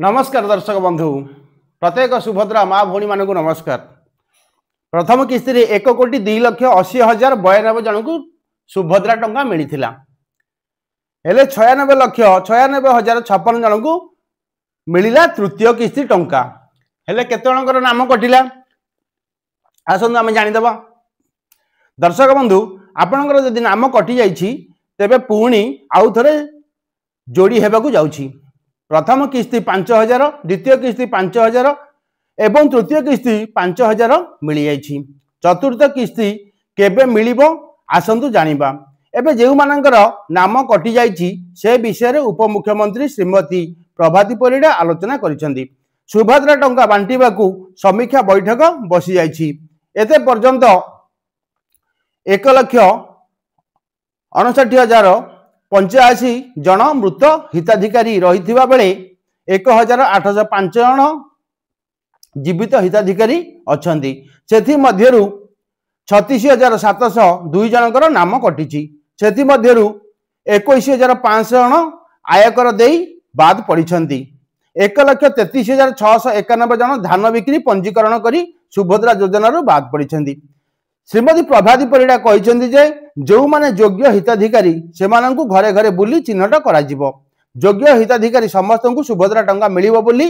नमस्कार दर्शक बंधु प्रत्येक सुभद्रा माँ भौणी मान को नमस्कार। प्रथम किस्ती 1,02,80,092 जन को सुभद्रा टंका मिलता हेले 96,96,056 जन को मिलला तृतीय किस्ती टंका हेले केते जनकर नाम कटिला आसंतु आम जानीदेव। दर्शक बंधु आपणकर जदि नाम कटि जाइछि तेबे पुणी आउ थरे जोड़ी हेबाकू जाउछि। प्रथम किस्ती 5,000, द्वितीय किस्ती 5,000 एवं तृतीय किस्ती 5,000 मिली जाइछि। चतुर्थ किस्ती केबे मिलिबो आसंतु जानिबा। एबे जेउ मानकर नाम कटि जाइछि से विषय रे उपमुख्यमंत्री श्रीमती प्रभाती परिडा आलोचना करिसेंती। सुभद्रा टंका बांटीबाकू समीक्षा बैठक बसी जाइछि। एते पर्यंत 1,59,085 जन मृत हिताधिकारी रही बेले 1,805 जन जीवित हिताधिकारी अछंती। सेथि मध्यरु 36,702 जनकर नाम कटिछि। सेथि मध्यरु 21,500 जन आयकर देई बाद पड़िछंती। 1,33,691 जन धान बिक्री पंजीकरण करी सुभद्रा योजना बाद पड़िछंती। श्रीमती प्रभाती परिडा कहिसेंती जे जो माने योग्य हिताधिकारी से माननकु घरे घरे बुली चिन्हट करा जिवो। योग्य हिताधिकारी समस्त को सुभद्रा टंका मिलिबो बोली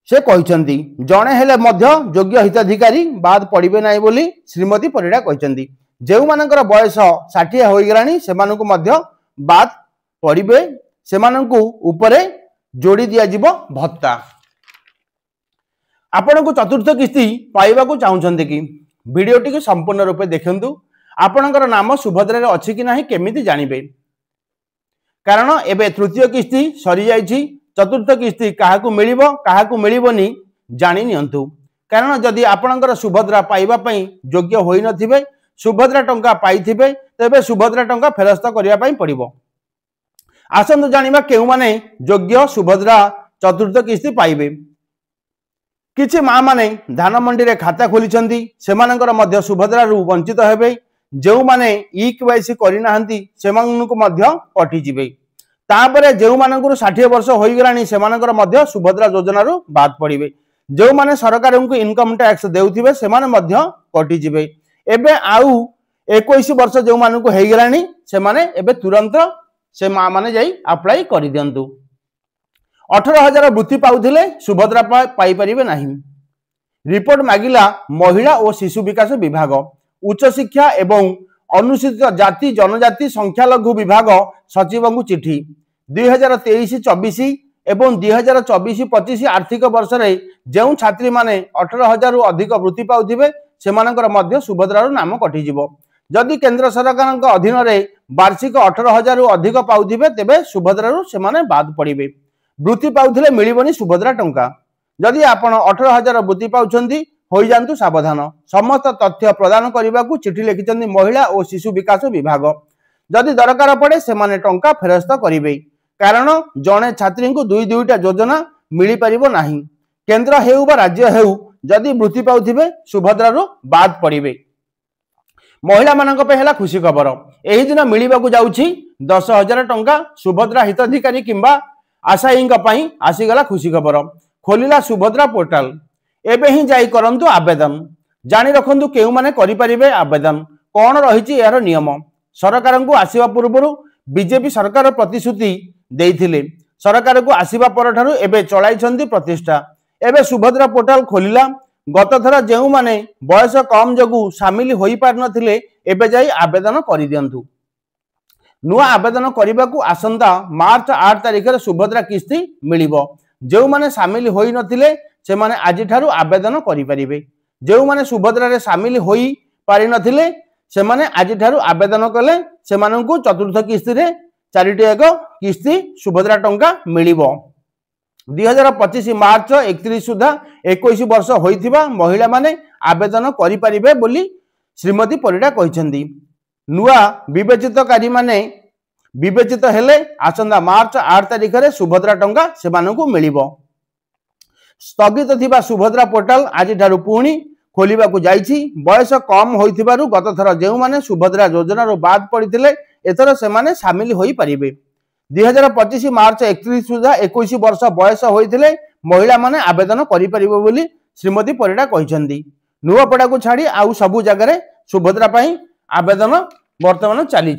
से कहिसेंती। जणे हेले मध्य योग्य हिताधिकारी बाद पड़िबे नाही बोली श्रीमती परिडा कहिसेंती। जेउ मानकर बयस 60 होई गलानी से माननकु मध्य बाद पड़िबे से माननकु ऊपरे जोड़ी दिया जिवो भत्ता। आपनको चतुर्थ किस्ती पाइबा को चाहुचंती कि वीडियोटी को संपूर्ण रूपे देखंतु। आपणकर नाम सुभद्रा रे अछि कि नाही केमिति जानिबे, कारण एबे तृतीय किस्ती सरी जाइछि। चतुर्थ किस्ती काहाकू मिलिबो काहाकू मिलिबोनी जानि नियंतु। कारण जदि आपणकर सुभद्रा पाइबा पई योग्य होई नथिबे, सुभद्रा टंका पाइथिबे, तेबे सुभद्रा टंका फेरस्त करिया पई पड़िबो। आसंतु जानिबा केउ माने योग्य सुभद्रा चतुर्थ किस्ती पाइबे। किछि माँ माने धान मंडी रे खाता खोलिछंती सेमानकर मध्य सुभद्रा रु वंचित हेबे। जेउ माने ई-केवाईसी करि नाहंती सेमानकु मध्य कटि जिबे। तापरे जेउ मानकर 60 वर्ष होई गलानी सेमानकर मध्य सुभद्रा योजना रु बाद पड़िबे। जेउ माने सरकार को इनकम टैक्स देउथिबे सेमाने मध्य कटि जिबे। एबे आउ 21 वर्ष जेउ मानकु हेई गलानी सेमाने एबे तुरंत से माँ माने जाई अप्लाई करि दियंतु। 18,000 वृत्ति पाउथिले सुभद्रा पाई परिबे नाही। रिपोर्ट मागिला महिला और शिशु विकास विभाग। उच्च शिक्षा एवं अनुसूचित जाति जनजाति संख्यालघु विभाग सचिव को चिठी। 2023-24 एवं 2024-25 आर्थिक वर्ष रे जेउ छात्री माने 18,000 रु अधिक वृत्ति पाउथिबे सेमानकर मध्य सुभद्रा नाम कटि जिवो। जदि केंद्र सरकार अधीन रे वार्षिक 18,000 रु अधिक पाउथिबे तेबे सुभद्रा सेमाने बाद पड़िबे। वृत्ति पाउथिले मिलिबनी सुभद्रा टंका। जदि आपण 18,000 वृत्ति पाउछंती होई जानतु सावधान। समस्त तथ्य प्रदान करबाकू चिठी लिखिछंती महिला और शिशु विकास विभाग। जदि दरकार पड़े सेमाने टंका फेरस्त करिवे, कारण जणे छात्री को दुई दुईटा योजना मिली परिबो नाही। केंद्र हेउ बा राज्य हेउ जदि वृत्ति पाउथिबे सुभद्रा बाद पड़िबे। महिला मानक पे हला खुशी खबर। एही दिन मिलिबाकू जाउछि 10,000 टंका। सुभद्रा हिताधिकारी किंबा आशायी आसीगला खुशी खबर। खोलिला सुभद्रा पोर्टाल। एबे ही जाई करंतु आवेदन। जानी रखंतु केउ माने करि परिबे आवेदन। कोन रहिछि यार नियम। सरकार को आसीबा पूर्वरु बीजेपी सरकार प्रतिश्रुति देइथिले। सरकार को आसीबा परठारु एबे चलाइछंती प्रतिष्ठा। एबे सुभद्रा पोर्टाल खोलिला। गत थरा जेउ माने बयस कम जगु शामिल होई पार नथिले एबे जाई आवेदन करि दियंतु। नुआ आवेदन करने आसंता मार्च 8 तारिख रे सुभद्रा किस्ती मिलिबो। जेउ माने शामिल होई नथिले से माने आजि ठारु आवेदन करि परिबे। जेउ माने सुभद्रा रे शामिल होई पारि नथिले से माने आजि ठारु आवेदन कले से माननकु चतुर्थ किस्ती रे 4टी एक किस्ती सुभद्रा टंका मिलिबो। 2025 मार्च 31 सुधा 21 वर्ष होइथिबा महिला माने आवेदन करि परिबे बोली श्रीमती परिडा कहिसेंती। नुआ विवेचितकारी माने विवेचित हेले आसंदा मार्च 8 तारिख रे सुभद्रा टंका से माननकु मिलिबो। स्थगित थिबा सुभद्रा पोर्टाल आज ठारु पुणी खोलिबाकू जाइछि। बयस कम होइथिबारु गत थर जेउ माने सुभद्रा योजना रो बाद पड़िथिले एथर से माने शामिल होई परिबे। 2025 मार्च 31 सुधा 21 वर्ष बयस होइथिले महिला माने आवेदन करि परिबो बोली श्रीमती परिडा कहिसंदी। नुआपड़ा को छाड़ी आउ सबु जगह सुभद्रा पई आवेदन वर्तमान चली।